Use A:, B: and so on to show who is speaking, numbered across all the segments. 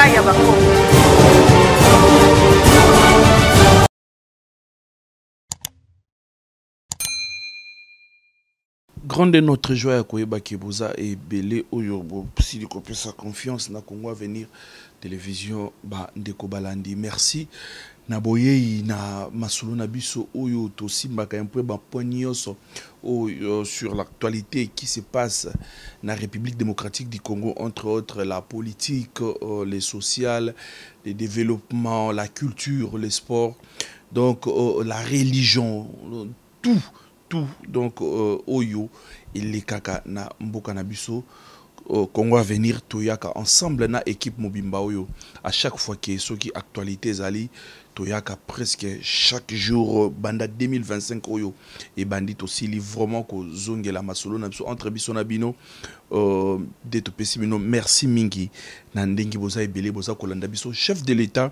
A: Etat ya Bakongo.
B: Grande notre joie à Koyeba Kibuza et Belé Oyobo, si vous copiez sa confiance, na Congo à venir, télévision, ba Ndeko Balandi. Merci. Naboye na masolo na biso oyo to simbaka un peu ba poignoso sur l'actualité qui se passe na République démocratique du Congo, entre autres la politique, les sociales, les développements, la culture, les sports, donc la religion, tout. Donc oyo il est kaka na mboka na biso Congo à venir toyaka ensemble na équipe mobimba oyo à chaque fois que ce qui actualité zali toyaka presque chaque jour banda 2025 oyo et bandit aussi vraiment ko zongela masolo na biso entre biso na bino de to pesimino merci mingi na ndengi boza ebele boza kolanda biso chef de l'état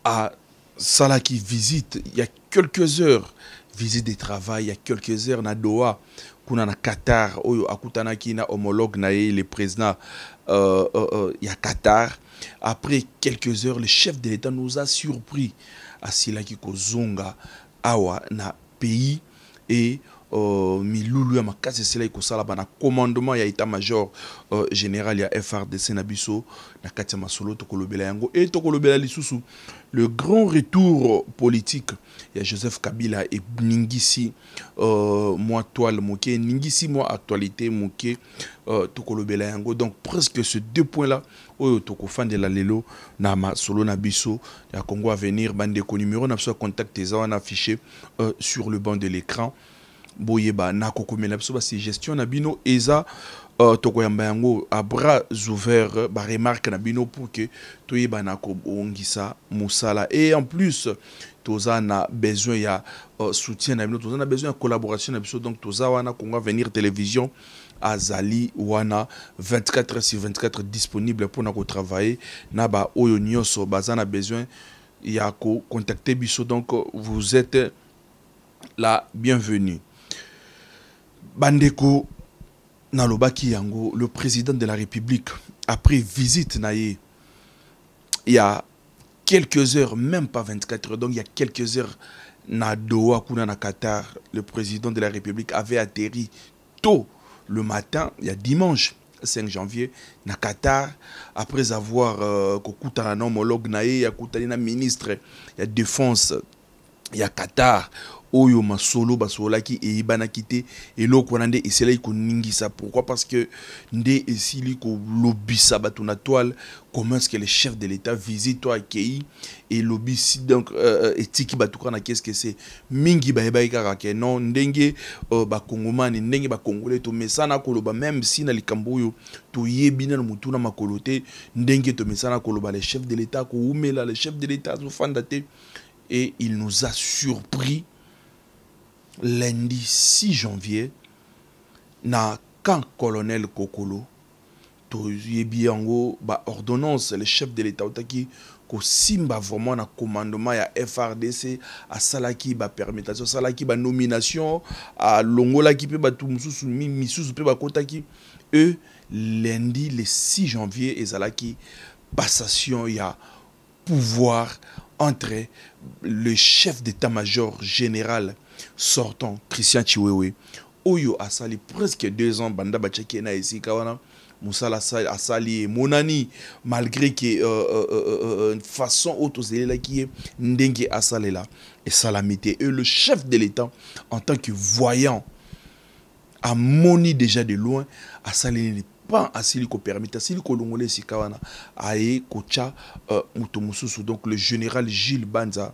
B: à Salah qui visite il y a quelques heures, visite de travail, il y a quelques heures na Doha, kuna na Qatar, oyo akutana ki na homologue na le président il y a Qatar. Après quelques heures, le chef de l'État nous a surpris à Silaki Kozonga awa na pays et milulu ya makasi sela ikosala bana commandement ya état-major général ya FRDC na biso na kati ya masolo tokolobela yango et tokolobela lisusu le grand retour politique ya Joseph Kabila et ningisi moi toile moké ningisi moi actualité moké tokolobela yango donc presque ces deux points là oyo tokofandela lelo na masolo na biso ya Congo à venir bande ko numéro na biso contact eza wana affiché sur le banc de l'écran boyeba na kokomela biso ba gestion na bino eza tokoyamba yango à bras ouverts ba remarque na bino pour que toyeba na ko ongisa musala et en plus toza na besoin ya soutien na bino toza na besoin de collaboration na biso donc toza wana Congo venir télévision azali wana 24 heures sur 24 disponible pour na ko travailler na ba oyo nyoso bazana besoin ya ko contacter biso donc vous êtes la bienvenue. Bandeko Nalobaki Yango, le président de la République, après visite naïe, il y a quelques heures, même pas 24 heures, donc il y a quelques heures, na Doha, kuna na Qatar, le président de la République avait atterri tôt le matin, il y a dimanche 5 janvier, na Qatar, après avoir kokuta un homologue naïe, il y a koutana ministre, il y a défense, il y a Qatar. Oyo masolo basolaki e ibana kité et loko nande esela iko ningisa pourquoi parce que nde esili ko lobisa batuna toile comment est-ce que le chef de l'état visite toi accueilli et lobisi donc etiki batuka na qu'est-ce que c'est mingi ba kaka ke non ndenge ba kongomani ndenge ba congolais to mesana koloba même si na likambo yo to yebina mutuna makolote ndenge to mesana koloba le chef de l'état ko umela le chef de l'état zo fandate et il nous a surpris lundi 6 janvier, na camp colonel Kokolo, to yebiango ba ordonnance le chef de l'état otaki ko simba vraiment na commandement ya FRDC a salaki ba permettation salaki ba nomination a longola ki pe ba tout mususu misusu pe ba kotaki e lundi le 6 janvier ezalaki passation ya pouvoir entre le chef d'état-major général sortant Christian Chiwewe oyo asali presque 2 ans banda bachaki na esika wana musala asali monani malgré que façon autozela qui ndenge asalela et salamité et le chef de l'état en tant que voyant a moni déjà de loin asali pas asili ko permettre asili ko longole esika wana aye kocha muto mususu donc le général Gilles Banza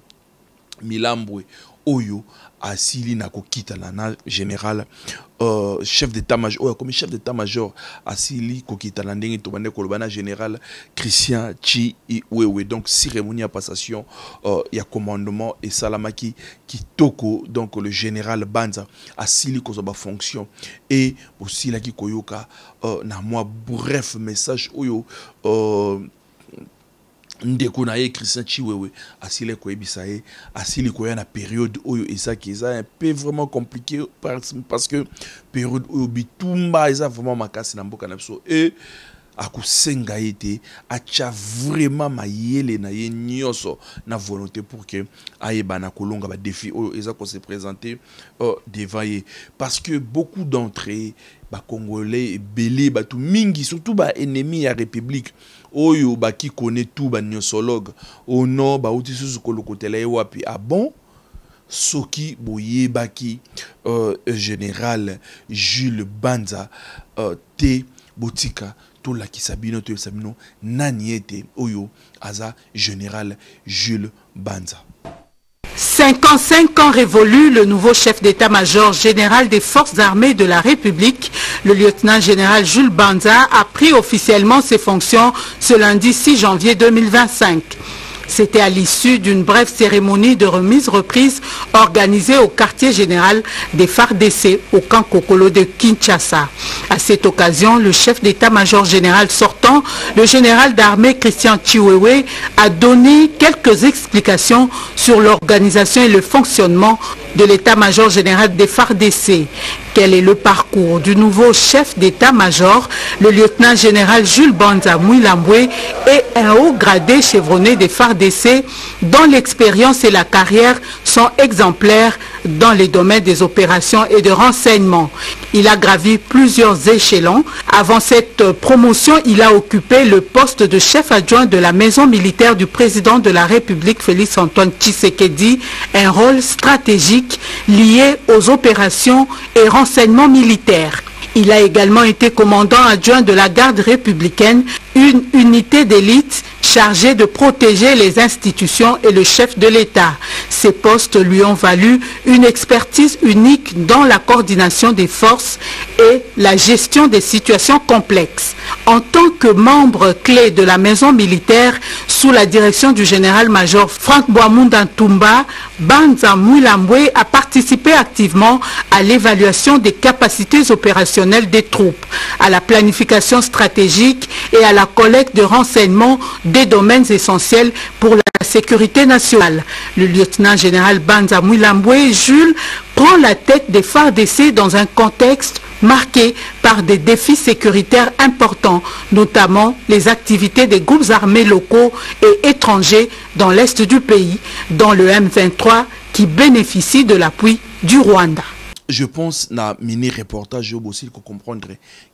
B: Milambwe oyo asili na kokita na général chef d'état-major oyo comme chef d'état-major asili kokita na ndenge to bande kolobana général Christian Chiwewe donc cérémonie à passation ya commandement et salamaki kitoko donc le général Banza asili ko ba fonction et aussi la ki koyoka na moi bref message oyo ndeko na ye Christian Chiwewe asile ko ebisa ye asili ko ya na période oyo ezaki eza un peu vraiment compliqué parce que période oyo bitumba eza vraiment makasi na mboka na biso et akusenga ete acha vraiment mayele na ye nyoso na volonté pour que ayeba na kolonga ba défi eza ko se présenter devant ye, parce que beaucoup d'entre eux ba congolais belé ba tout mingi surtout ba ennemi ya république oyo ba ki connaît tout ba nyosologue o non ba uti susu kolokotela ye wapi ah bon soki boyebaki général Jules Banza te botika tout la kisabino to sabino naniete oyo aza général Jules Banza.
A: 55 ans révolus, le nouveau chef d'état-major général des forces armées de la République, le lieutenant-général Jules Banza, a pris officiellement ses fonctions ce lundi 6 janvier 2025. C'était à l'issue d'une brève cérémonie de remise-reprise organisée au quartier général des FARDC au camp Kokolo de Kinshasa. À cette occasion, le chef d'état-major général sortant, le général d'armée Christian Chiwewe, a donné quelques explications sur l'organisation et le fonctionnement de l'état-major général des FARDC. Quel est le parcours du nouveau chef d'état-major? Le lieutenant-général Jules Banza Mouilambwe est un haut gradé chevronné des FARDC dont l'expérience et la carrière sont exemplaires dans les domaines des opérations et de renseignement. Il a gravi plusieurs échelons. Avant cette promotion, il a occupé le poste de chef adjoint de la maison militaire du président de la République, Félix Antoine Tshisekedi, un rôle stratégique lié aux opérations et renseignements militaires. Il a également été commandant adjoint de la garde républicaine, une unité d'élite chargée de protéger les institutions et le chef de l'État. Ces postes lui ont valu une expertise unique dans la coordination des forces et la gestion des situations complexes. En tant que membre clé de la maison militaire, sous la direction du général-major Frank Boamunda Ntumba, Banza Mouilambwe a participé activement à l'évaluation des capacités opérationnelles des troupes, à la planification stratégique et à la collecte de renseignements des domaines essentiels pour la sécurité nationale. Le lieutenant-général Banza Mouilambwe Jules prend la tête des FARDC dans un contexte marqué par des défis sécuritaires importants, notamment les activités des groupes armés locaux et étrangers dans l'est du pays, dont le M23 qui bénéficie de l'appui du Rwanda.
B: Je pense na mini reportage aussi qu'on comprendre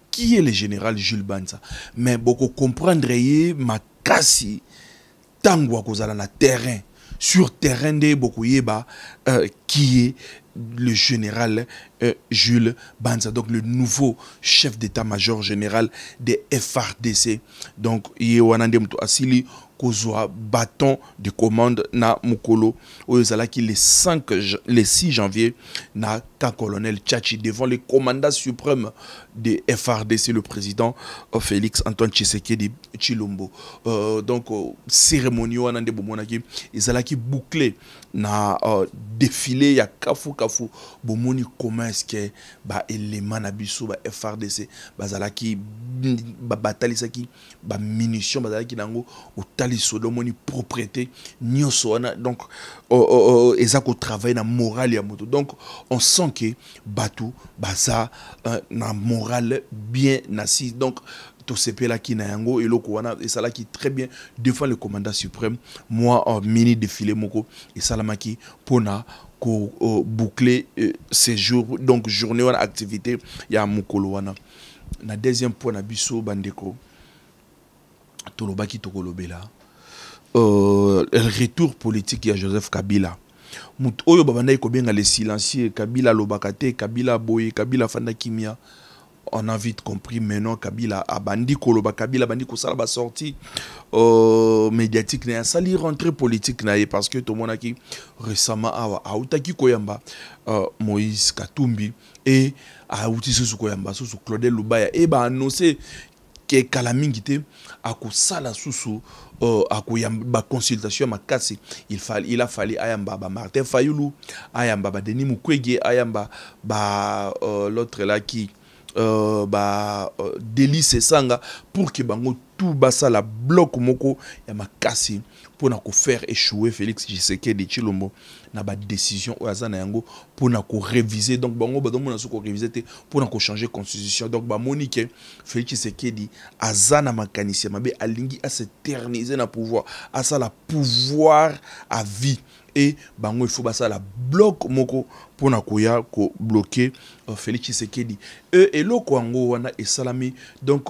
B: qui est le général Jules Banza, mais beaucoup comprendre makasi tango kozala na terrain sur terrain de beaucoup yeba qui est le général Jules Banza, donc le nouveau chef d'état-major général des FARDC. Donc yewanande mtu asili kozwa bâton de commande na mukolo oyozalaki le 6 janvier na camp colonel Tchachi devant le commandant suprême de FARDC, le président Félix Antoine Tshisekedi Tshilombo. Donc cérémonie wana nde bomonaki ezalaki bouclé na défilé ya kafu bomoni comment est-ce que ba élément na biso ba FARDC bazalaki ba batalisaki ba munitions bazalaki nango moni propriété nyonso wana, donc ezako travail na morale ya moto, donc on sent que batu baza na morale bien assis, donc tout ce là qui na yango eloko wana et ça là qui très bien devant le commandant suprême moi en mini défilé moko et salamaki pona ko boucler ces jours, donc journée wana activité ya mukolo wana. Na deuxième point na biso bandeko tolobaki tokolobela le retour politique ya Joseph Kabila. Mutu oyo babanda ikobenga les silencieux, Kabila lobakate, Kabila boye, Kabila fanda kimia. On a vite compris maintenant Kabila abandi koloba, Kabila bandi kosala ba sortie médiatique na sali rentrée politique na parce que tout le monde qui récemment a outaki koyamba Moïse Katumbi et a outi sous koyamba sous Claudel Lubaya et ba annoncé que Kalamingite a kosala sous ba consultation makasi il a fallu ayamba ba Martin Fayulu, ayamba ba Denis Mukwege, ayamba ba l'autre là qui Délice Sanga pour que bango tout basa la bloc moko ya makasi pour na faire échouer Félix Tshisekedi Tshilombo na ba décision oazana yango pour na réviser donc bango ba domona soko réviser te pour na changer constitution donc ba monique Félix Tshisekedi azana makanisi mabe alingi a s'éterniser na pouvoir à ça la pouvoir à vie et bango il faut basa la bloc moko pour na koya ko bloquer Félix Tshisekedi et lo kwango wana et salami donc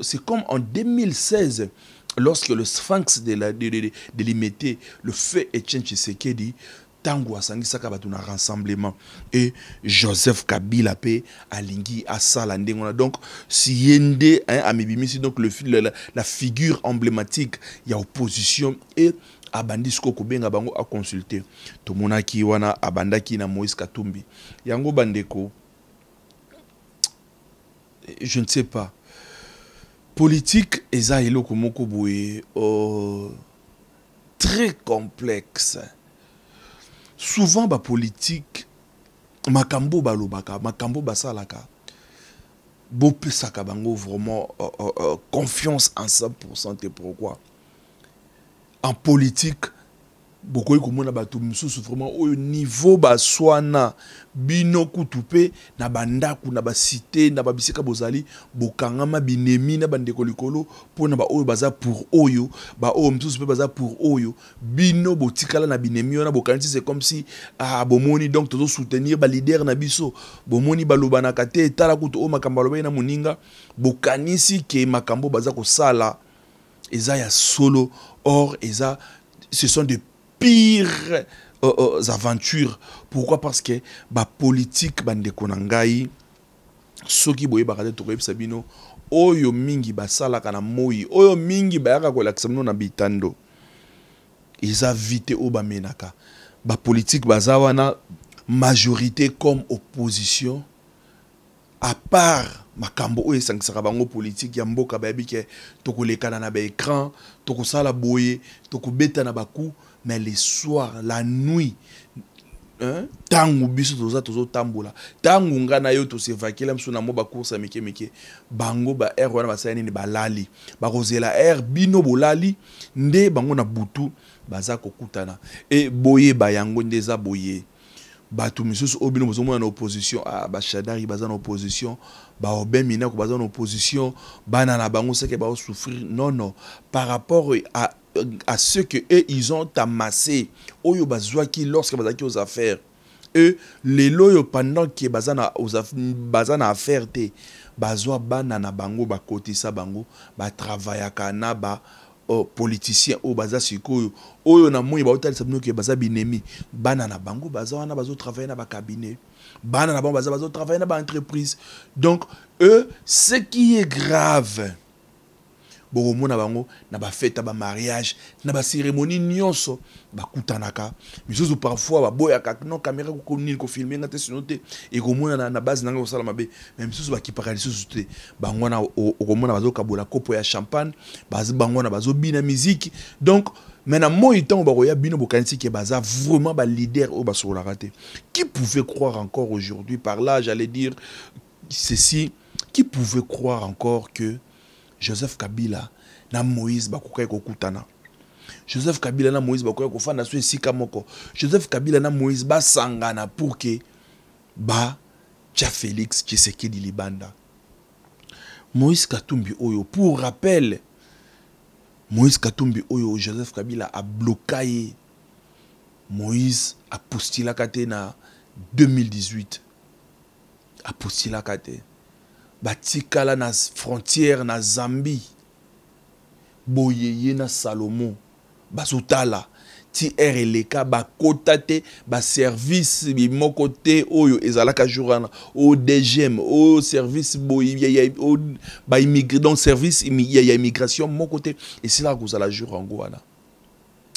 B: c'est comme en 2016 lorsque le Sphinx de limiter le fait Etienne Tshisekedi tango asangi saka batu na rassemblement et Joseph Kabila pe alingi asala ndengona donc si yende amibimisi donc la figure emblématique ya opposition et abandisko kobenga bango a consulter to monaki wana abandaki na Moïse Katumbi yango bandeko je ne sais pas politique eza eloko moko boye très complexe souvent ba politique makambo balobaka makambo basalaka bopesaka bango vraiment confiance en 100% et pourquoi en politique beaucoup komona bato mususu vraiment au niveau baswana bino kutupe na bandaku na ba cité na ba bisika bozali bokangama binemi na bandeko likolo pona ba oyo baza pour oyo ba oyo mususu pe baza pour oyo bino botikala na binemi na bokanisi c'est comme si bomoni donc tozo soutenir ba leader na biso bomoni balobana kate tala kutu o makambo lobe na muninga bokanisi ke makambo baza ko sala eza ya solo or eza ce sont des pires aventures. Pourquoi? Parce que la politique bande konangai soki boye bakade tokoyeb sabino oyo mingi basala kana moyi oyo mingi bayaka ko laksamno na bitando ils a vite o bamenaka ba politique bazawana majorité comme opposition à part makambo oyo esangisaka bango politique ya mboka bayebi ke tokolekana na ba écran tokosala boye tokobeta na baku mais les soirs la nuit tangu biso tozo tambola tangu ngana yo to sevakela msuna mo ba course meke bango ba air wana basaya nini balali ba rozela air bino bolali nde bango na butu baza kokutana et boye bayango ndeza boye batu misusu obino bozomona na opposition ba Shadari baza na opposition ba Obemina ko baza na opposition bana na bango seke ba souffrir non par rapport à ce que eux ils ont amassé oyo bazwaki lorsque bazaki aux affaires eux les loyo pendant que bazana affaire te bazwa bana na bango ba kotisa bango ba travaillaka na ba politicien o baza sikoyo oyo na moyi ba otali sabino ke baza binemi bana na bango baza wana bazo travailler na ba cabinet bana na bango bazo travailler na ba entreprise donc eux ce qui est grave bomona bango na ba fête ba mariage na ba cérémonie nyonso ba kutanaka misusu parfois ba boyaka non caméra ko nini ko filmer ngate sinote et komona na base nanga osala mabe même misusu ba kipaka lisusu te bango na okomona bazo kabola kopo ya champagne bango na bazo bina musique donc maintenant moi temps ba koya bino bokanisi ke baza vraiment ba leader au baso la raté qui pouvait croire encore aujourd'hui par là j'allais dire ceci qui pouvait croire encore que Joseph Kabila na Moïse bakoka kokutana Joseph Kabila na Moïse bakoka kofanda so esika moko Joseph Kabila na Moïse basangana pour que ba tia Félix Tshisekedi libanda Moïse Katumbi oyo pour rappel Moïse Katumbi oyo Joseph Kabila a bloqué Moïse a postulé kate na 2018 a postulé kate batikala na frontière na Zambie boyeye na Salomon bazotala ti RLK ba kotate ba service bi mokote oyo ezalaka jourana au DGM au service boyeye ba immigré donc service ya immigration mokote et c'est là que vous allez jour ngo wana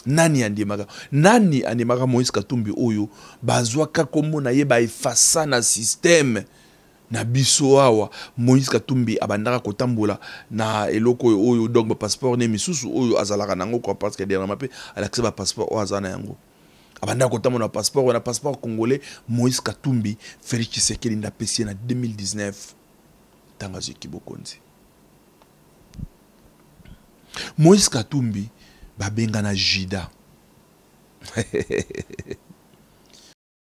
B: nani andemaka Moïse Katumbi oyo bazwa kakomona ye ba efasa na système na biso awa Moïse Katumbi abandaka kotambola na eloko oyo donc ba passeport ne misusu oyo azalaka nango quoi parce que dernièrement pe alaccès ba passeport o azana yango abandaka kotambola na passeport congolais Moïse Katumbi Félix Tshisekedi nda pesi na 2019 tanga Kibokonzi Moïse Katumbi babengana Jida.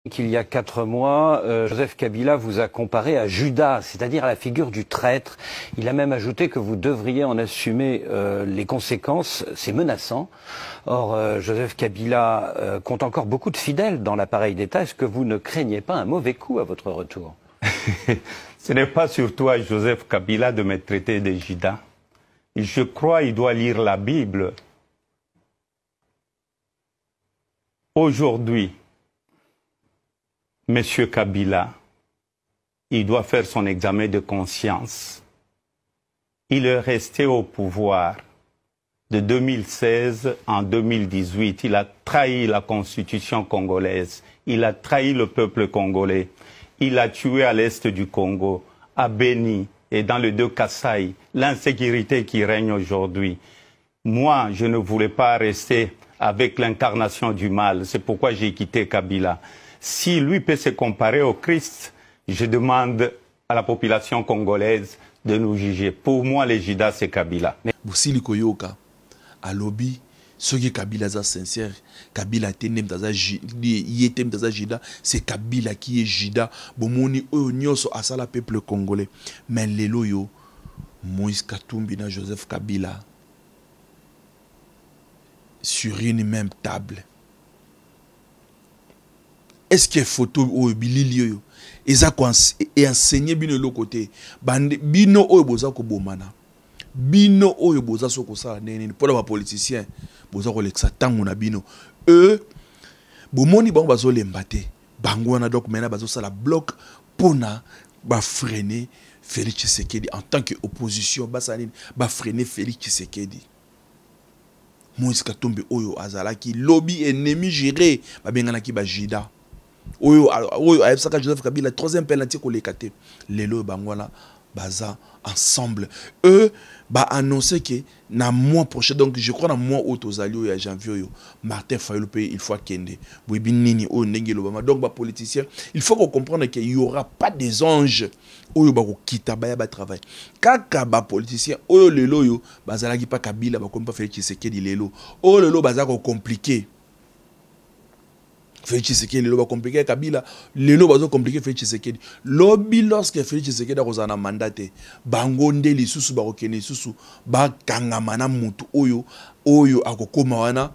C: Qu'il y a 4 mois, Joseph Kabila vous a comparé à Judas, c'est-à-dire à la figure du traître. Il a même ajouté que vous devriez en assumer les conséquences. C'est menaçant. Or, Joseph Kabila compte encore beaucoup de fidèles dans l'appareil d'État. Est-ce que vous ne craignez pas un mauvais coup à votre retour?
D: Ce n'est pas surtout à Joseph Kabila de me traiter de Judas. Je crois qu'il doit lire la Bible. Aujourd'hui, Monsieur Kabila, il doit faire son examen de conscience. Il est resté au pouvoir de 2016 en 2018. Il a trahi la constitution congolaise. Il a trahi le peuple congolais. Il a tué à l'est du Congo, à Beni et dans le deux Kasaï, l'insécurité qui règne aujourd'hui. Moi, je ne voulais pas rester avec l'incarnation du mal. C'est pourquoi j'ai quitté Kabila. Si lui peut se comparer au Christ, je demande à la population congolaise de nous juger. Pour moi, les Judas, c'est Kabila.
B: Boussili Koyoka, à lobby, ceux qui Kabila sont sincères, Kabila tenem daza yetem daza Jida, c'est Kabila qui est Jida. Bomoni oyonyoso asala peuple congolais. Mais les loyo, Moïse Katumbi na Joseph Kabila, sur une même table. Est-ce qu'il y a photo ou bililio et enseigner bino le côté bino oyo boza ko bomana bino oyo boza soko sala nene pour les politiciens boza ko leksa tangu na bino bomoni bango bazo lembate bango wana donc mena bazo sala bloc pona ba freiner Félix Tshisekedi en tant que opposition basanine ba freiner Félix Tshisekedi. Moïse Katumbi oyo azalaki lobby ennemi géré ba bengana ki ba Jida. Oyo ayebsaka Joseph Kabila troisième penalty kolekate lelo bangwana baza ensemble ba annoncer que na mois prochain donc je crois na mois otozali oyo ya janvier oyo Martin Fayulu pays il faut kende boyebi nini oyo ndenge lobama donc ba politicien il faut qu'on comprenne qu'il y aura pas des anges oyo ba ko kita ba ya ba travail kaka ba politicien oyo lelo yo bazalaki pa Kabila ba comme pas Félix Tshisekedi lelo oyo lelo baza ko compliqué Félix Tshisekedi lelo ba compliqué Kabila lelo bazo compliqué Félix Tshisekedi lobby lorsque Félix Tshisekedi a rozana mandaté bango nde lisusu ba kokene lisusu ba kangama na mutu oyo akokoma wana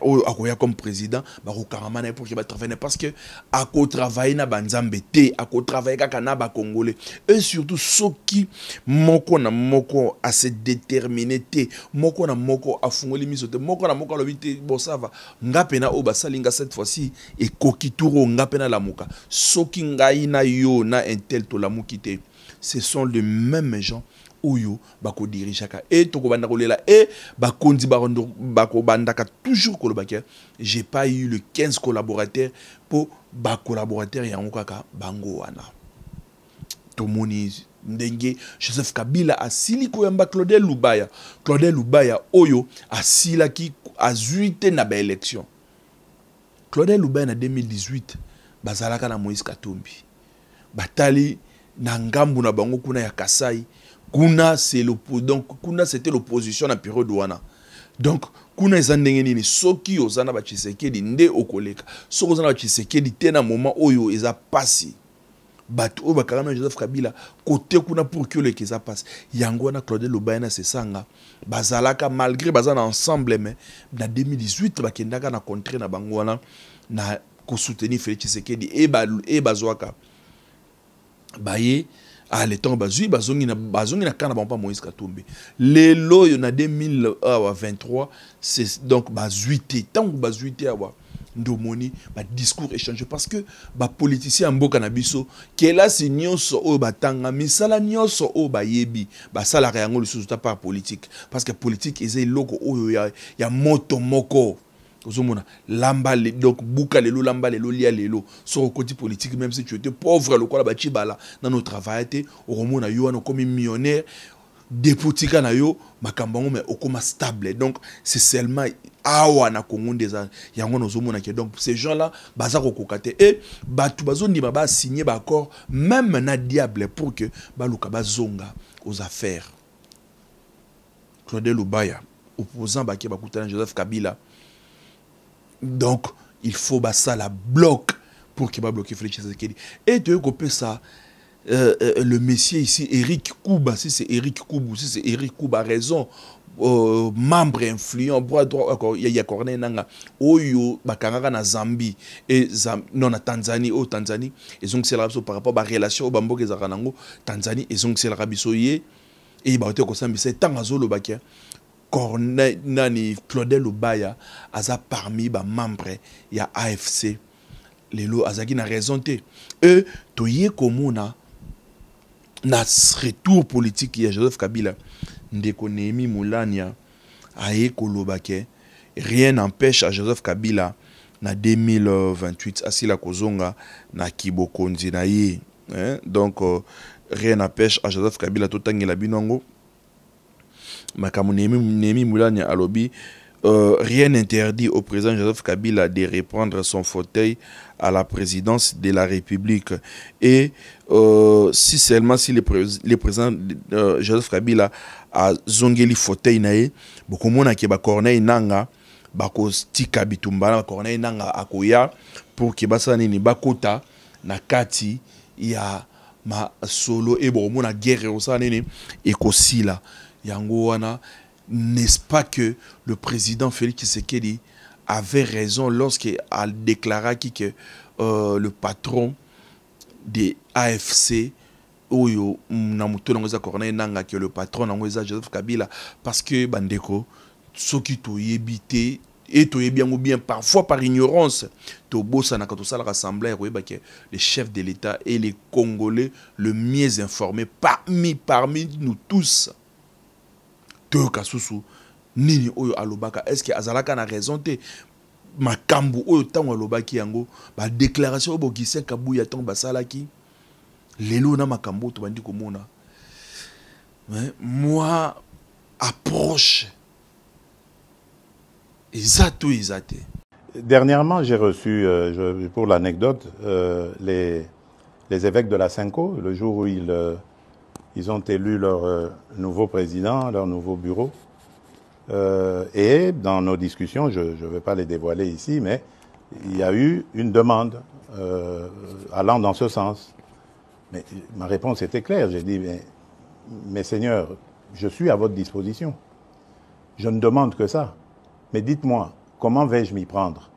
B: oyo akoya comme président ba kokangama na pour que ba travailler parce que ako travailler na banzambe te ako travailler kaka na ba congolais et surtout soki moko na moko a se déterminer te moko na moko afungoli miso te moko na moko lobi te bon ça va ngapena o ba salinga cette fois-ci et kokituro ngapena la muka soki ngai na yo na intel to la mukite ce sont les mêmes gens Oyo bako dirijaka et toko banda kolela et bakondi bako bandaka toujours kolobaka j'ai pas eu le 15 collaborateurs pour ba collaborateurs ya ngokaka bango wana tomoni ndenge Joseph Kabila asili koyamba Claudel Lubaya oyo asilaki azuite na ba élection Claudel Lubaya na 2018 bazalaka na Moïse Katumbi batali na ngambu na bango kuna ya Kasai kuna c'est donc kuna c'était l'opposition na période wana donc kuna ezandenge nini soki ozana ba Tshisekedi nde okoleka soki ozana ba Tshisekedi te na moment oyo eza pasi bato oyo bakanga Joseph Kabila côté kuna pour que le keza passe yango wana Claudel Lubaya na sesanga bazalaka malgré bazana ensemble mais na 2018 bakendaka na contre na bango wana na ko soutenir Félix Tshisekedi et bazwaka baye à l'état bazongi na kana ba Moïse Katumbi lelo yo na 2023 c'est donc bazuité tant bazuité awa ndomoni ba discours échangé parce que ba politicien mboka na biso kela nyonso o batanga misala nyonso o bayebi ba sala yango lisusu ta par politique parce que politique ezai loko oyo ya moto moko Ozomona lamba donc buka lelo lamba lelo lia lelo sur le côté politique même si tu étais pauvre le quoi bachi bala dans notre travail te oromona yo wana comme millionnaire députika na yo makambango mais okoma stable donc c'est seulement awa na Congo des yango nozomona que donc ces gens là baza kokokate et batu bazondi ba signer ba accord même na diable pour que baluka bazonga aux affaires Claudel Lubaya opposants qui bakutana Joseph Kabila. Donc il faut ça la bloc pour qu'il va bloquer Félix Tshisekedi. Et de côté ça le messier ici Eric Kouba, si c'est Eric Koubou, si c'est Eric Kouba a raison. Membre influent bras droit il y a Corneille Nanga oyo bakangaka na Zambie et non na Tanzanie au Tanzanie ils ont c'est la par rapport à relation au bamboke za kanango Tanzanie ils ont c'est la rabiso ye et ba te ko sambisa tangazo lo bakia Corneille nani Claudel Lubaya aza parmi ba membre ya AFC lelo azaki na raison te e toye komona na retour politique ya Joseph Kabila ndeko Némi Moulania aye kolobake rien n'empêche à Joseph Kabila na 2028 asila kozonga na kibokonzi na ye donc rien n'empêche à Joseph Kabila totangela binongo makamu Némi Moulania alobi rien n'interdit au président Joseph Kabila de reprendre son fauteuil à la présidence de la République. Et si seulement si le président Joseph Kabila a zongeli fauteuil nae, beaucoup mona ke ba Corneille Nanga bako stika bitumba na Corneille Nanga akoya pour ke basa nini bakota na kati ya ma solo et bon mona guerre osa nini ekosila yango wana. N'est-ce pas que le président Félix Tshisekedi avait raison lorsqu'il a déclaré que le patron des AFC, Oyo, que le patron de Joseph Kabila, parce que Bandeko, ce qui t'a évité, et t'a bien ou bien parfois par ignorance, to bossa na kato sala rassemblée, les chefs de l'État et les Congolais le mieux informés parmi nous tous. Kasusu nini oyo alobaka est-ce que azalaka na raison te makambu oyo tango alobaki yango ba déclaration obo Gisèle Kabuya tango basalaki lelo na makambu to bandi komona moi approche exacto.
E: Dernièrement j'ai reçu pour l'anecdote les évêques de la Cinco le jour où ils ont élu leur nouveau président, leur nouveau bureau. Et dans nos discussions, je ne vais pas les dévoiler ici, mais il y a eu une demande allant dans ce sens. Mais ma réponse était claire. J'ai dit, mais seigneurs, je suis à votre disposition. Je ne demande que ça. Mais dites-moi, comment vais-je m'y prendre?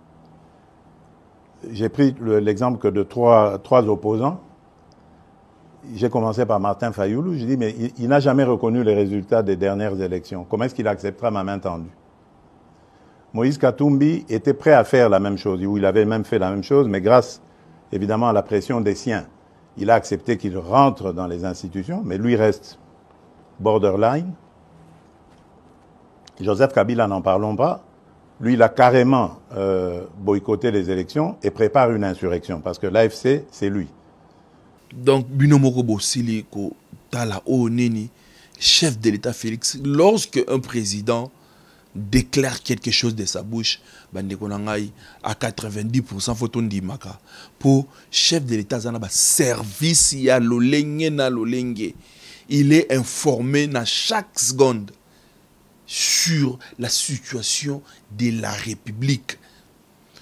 E: J'ai pris l'exemple que de trois opposants. J'ai commencé par Martin Fayoulou, je dis, mais il n'a jamais reconnu les résultats des dernières élections. Comment est-ce qu'il acceptera ma main tendue? Moïse Katumbi était prêt à faire la même chose, ou il avait même fait la même chose, mais grâce, évidemment, à la pression des siens, il a accepté qu'il rentre dans les institutions, mais lui reste borderline. Joseph Kabila, n'en parlons pas. Lui, il a carrément boycotté les élections et prépare une insurrection, parce que l'AFC, c'est lui.
B: Donc, Binomoko Bosili, Tala Oneni, chef de l'État Félix, lorsque un président déclare quelque chose de sa bouche, à 90%, faut dire maka. Pour chef de l'État, service, il y a l'olenge na l'olenge. Il est informé à chaque seconde sur la situation de la République.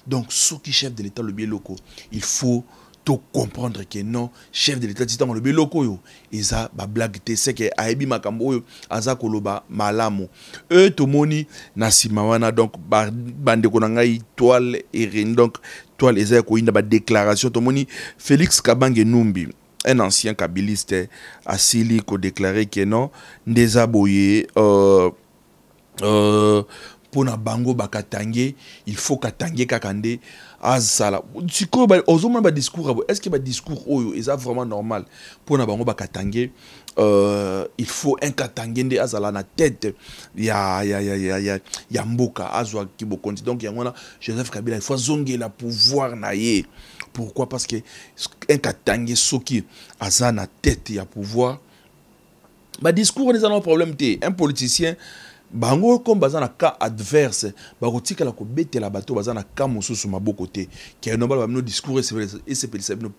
B: Donc, ce qui chef de l'État, le bien local, il faut to comprendre que non chef de l'État titan le beloko yo eza ba blague te c'est que aibi makambo yo aza koloba malamu to moni na sima wana donc bande ko ngai toile et donc toile eza ko inda ba déclaration to moni Félix Kabange Numbi un ancien kabiliste asili ko déclarer que non ndeza boye pona bango bakatange il faut katange kakande azala siko ba ozoma ba discours est-ce que ba discours oyo est vraiment normal pona bango bakatange il faut un katange nde azala na tête ya mboka azwa kibokonzi donc yangona Joseph Kabila il faut zongela pouvoir na ye. Pourquoi? Parce que un katange soki azana na tête ya pouvoir ba discours n'est pas un problème te un politicien bango comme bazana cas adverse bakotika la ko betela bato bazana cas mosusu maboko te qui no bala no discours et c'est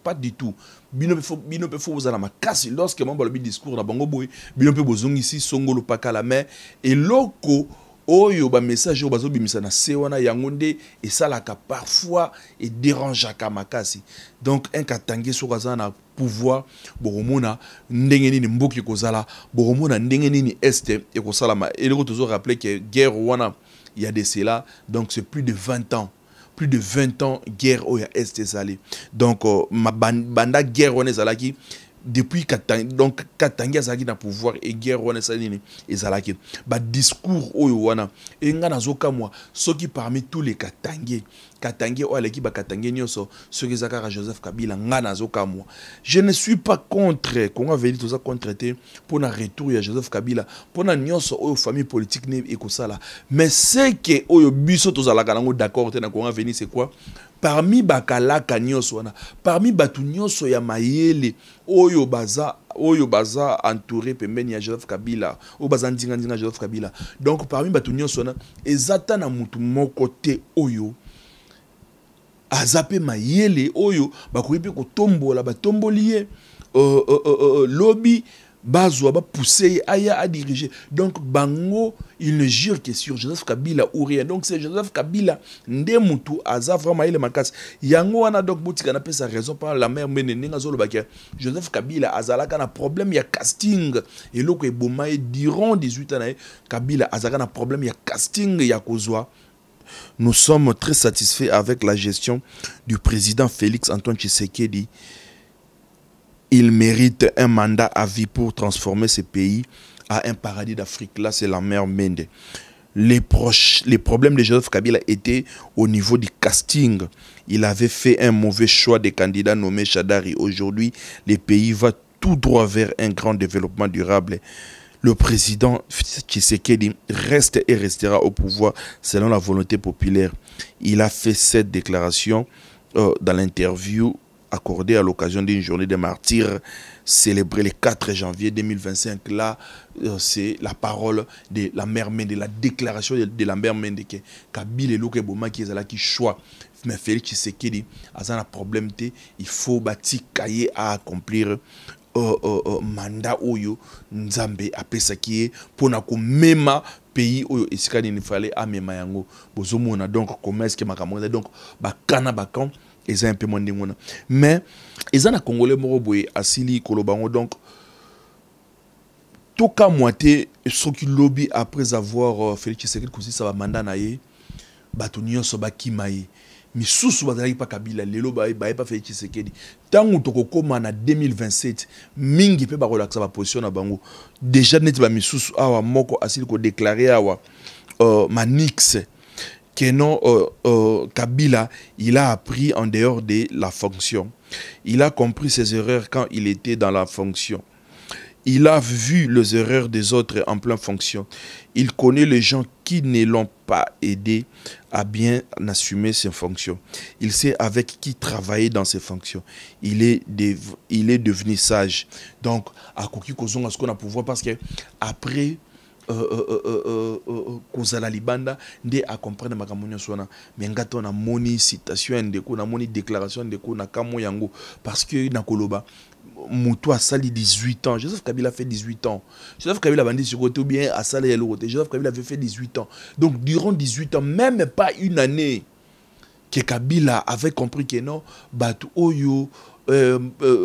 B: pas du tout bino pe fo bazana makasi lorsque mon bala discours na bango boy bino pe bozongi ici songolo pakala mais et loko oyo ba message oyo bazobimisa na se wana yango nde esalaka parfois et dérangeaka makasi. Donc un Katange soki aza na pouvoir bokomona ndenge nini mboki kozala, bokomona ndenge nini este ekosalama. Eloko tozo rappeler que guerre wana il y a de cela, donc c'est plus de 20 ans. Plus de 20 ans guerre oya est ezali. Donc ma banda guerre wana ezalaki depuis Katange azalaki na pouvoir et guerre wana salini ezalaki ba discours oyo wana enga nazoka moi soki parmi tous les Katange oyo aleki ba Katange nyonso soki ezaka Joseph Kabila nga nazoka moi. Je ne suis pas contre Congo veli toza contre te pour na retour ya Joseph Kabila pour na nyonso oyo famille politique ne ekosala, mais c'est que oyo biso tozalaka nango d'accord te na Congo veli c'est quoi? Parmi bakalaka nyonso wana, parmi batu nyonso ya mayele oyo baza entouré pembeni ya Joseph Kabila, oyo baza ndinga Joseph Kabila. Donc parmi batu nyonso wana ezata na mutu moko te oyo azape mayele oyo bakoki pe kotombola batomboliye lobby bazwa ba pousser aya à diriger. Donc bango il ne jure que sur Joseph Kabila ou rien. Donc c'est Joseph Kabila nde mutu aza vraiment il makas yango wana. Donc botika na pesa raison par la mère menenga zolo bakia Joseph Kabila azalaka na problème ya casting et loko eboma durant 18 ans na Kabila azalaka na problème ya casting ya kozwa. Nous sommes très satisfaits avec la gestion du président Félix Antoine Tshisekedi. Il mérite un mandat à vie pour transformer ce pays à un paradis d'Afrique. Là, c'est la mère Mende. Les problèmes de Joseph Kabila étaient au niveau du casting. Il avait fait un mauvais choix de candidat nommé Chadari. Aujourd'hui, le pays va tout droit vers un grand développement durable. Le président Tshisekedi reste et restera au pouvoir selon la volonté populaire. Il a fait cette déclaration dans l'interview accordé à l'occasion d'une journée des martyrs célébrée le 4 janvier 2025. Là, c'est la parole de la mère Mende, la déclaration de la mère Mende que Kabila Luke Boma qui est là qui choisit. Mais Félix Tshisekedi a un problème, il faut bâtir cahier à accomplir mandat oyo nzambe apesa ki pour na ko mema pays oyo esikani ni fallait amema yango bozomona. Donc commerce ke makamonda donc bakana bakan eza un peu moins ndingona, mais eza na congolais moko boye asili kolobango. Donc toka moité soki lobby après avoir Félix Tshisekedi kosi ça va mandat na ye bato nyonso bakimaye misusu bazalaki pa Kabila lelo baye pa Félix Tshisekedi tango tokokoma na 2027 mingi pe bakolakisa ba position na bango déjà neti ba misusu awa moko asili ko déclarer awa Manix que non, Kabila, il a appris en dehors de la fonction. Il a compris ses erreurs quand il était dans la fonction. Il a vu les erreurs des autres en pleine fonction. Il connaît les gens qui ne l'ont pas aidé à bien assumer ses fonctions. Il sait avec qui travailler dans ses fonctions. Il est devenu sage. Donc, à Koki Kozonga, ce qu'on a pouvoir, parce que après, kozala libanda nde a comprendre makamonyo sona mais ngato na moni citation ndeko na moni déclaration ndeko na kamo yango parce que na koloba mutu a sali 18 ans. Joseph Kabila fait 18 ans. Joseph Kabila bandi sur côté ou bien a sali ya l'autre. Joseph Kabila avait fait 18 ans. Donc durant 18 ans, même pas une année que Kabila avait compris que non batu oyo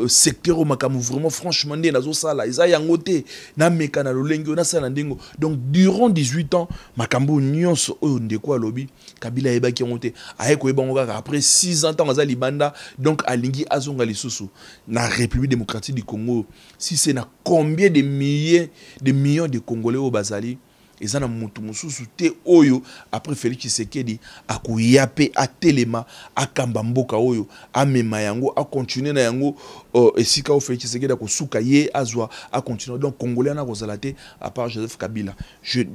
B: secteur au makamu vraiment franchement ndé nazo sala isa yangote na meka na lolengo na sala ndingo. Donc durant 18 ans makambo nyonso oyo ndeko alobi Kabila ebaki yangote ayeko ebango kaka après 6 ans tant azali banda. Donc alingi azonga lisusu na République démocratique du Congo. Si c'est na combien de millions de Congolais au bazali ezana mutu mususu te oyo après Félix Tshisekedi akuyape atelema akamba mboka oyo amema yango a continuer na yango esika o Félix Tshisekedi akosuka ye azwa a continuer. Donc Congolais na kozalate à part Joseph Kabila.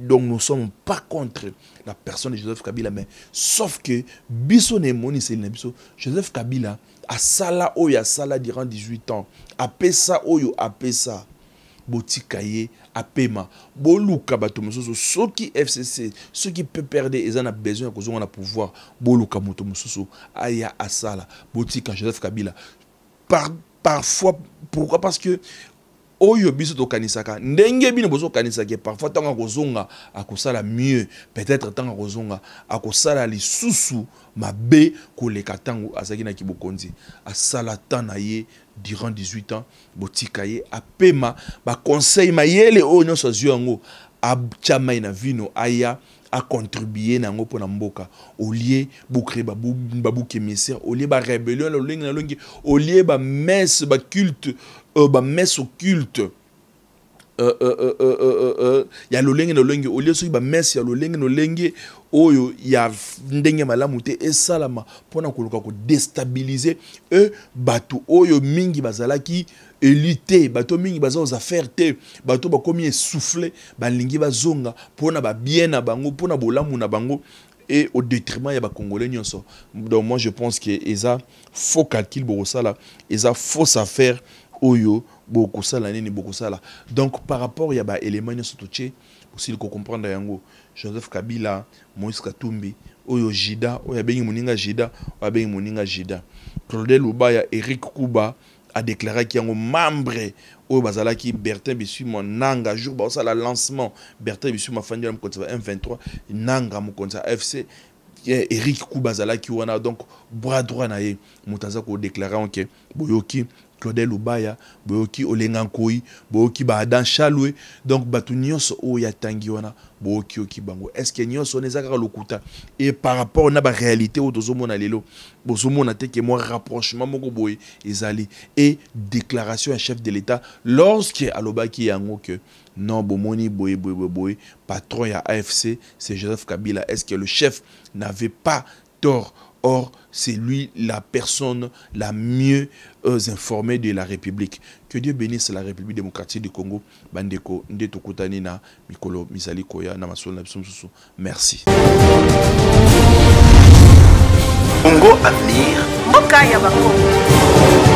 B: Donc nous sommes pas contre la personne de Joseph Kabila, mais sauf que biso ne moni c'est na biso Joseph Kabila a sala oyo a sala durant 18 ans apesa oyo apesa botikaye apema boluka bato mususu soki FCC ceux qui peut perdre ils en a besoin que on a pouvoir boluka moto mususu aya asala botika Joseph Kabila parfois. Pourquoi? Parce que oyo biso to kanisaka ndenge bino bozo kanisaka parfois tanga kozonga akosala mieux peut-être tanga kozonga akosala lisusu mabe koleka tango azaki na kibokonzi asala tana ye durant 18 ans botika ye apema ba conseil mayele oyo nyonso azwi yango abchama na vino aya a contribuer na ngo pona mboka au lieu boucrer babouke misère au lieu ba rébellion la longue na longue au lieu ba messe ba culte ba messe au culte ya lolenge no longue au lieu so ba messe ya lolenge no lenge oyo ya ndenge malamu te esalama pona koluka ko déstabiliser bato oyo mingi bazalaki élité bato mingi baza aux affaires te bato ba komi essoufflé balingi bazonga pona ba bien na bango pona bolamu na bango et au détriment ya ba congolais nyonso. Donc moi je pense que eza faux calcul bokosala eza fausse affaire oyo bokosala nini bokosala. Donc par rapport ya ba élément nyonso toche aussi ko comprendre yango Joseph Kabila, Moïse Katumbi, Oyo Jida, Oya Bengi Moninga Jida, Oya Bengi Moninga Jida. Claudel Lubaya, Eric Kuba a déclaré qu'il y a un membre Oyo Bazalaki, Bertin Bissu, mon Nanga, jour bah ça la lancement, Bertin Bissu, ma famille, M23, Nanga, mon compte FC, Eric Kuba Bazalaki, wana donc bras droit naé, Moutaza ko déclaré que Boyoki, Claudel Lubaya, Boyoki Olengankoi, Boyoki Badan Chaloué, donc Batunios Oya Tangiwana, Boyoki Oki Bango. Est-ce que Nyos Onezaka Lokuta et par rapport à la réalité au Dozomona Lelo, Bozomona te que moi rapprochement Moko Boy Ezali et déclaration à chef de l'État lorsque Alobaki Yango que non Bomoni Boy patron ya AFC c'est Joseph Kabila. Est-ce que le chef n'avait pas tort? Or, c'est lui la personne la mieux informée de la République. Que Dieu bénisse la République démocratique du Congo. Bandeko, Ndeto Kutanina, Mikolo, Misali Koya, Namasol, Nabsumsusu. Merci.
F: Congo Avenir. Mokaya Bako.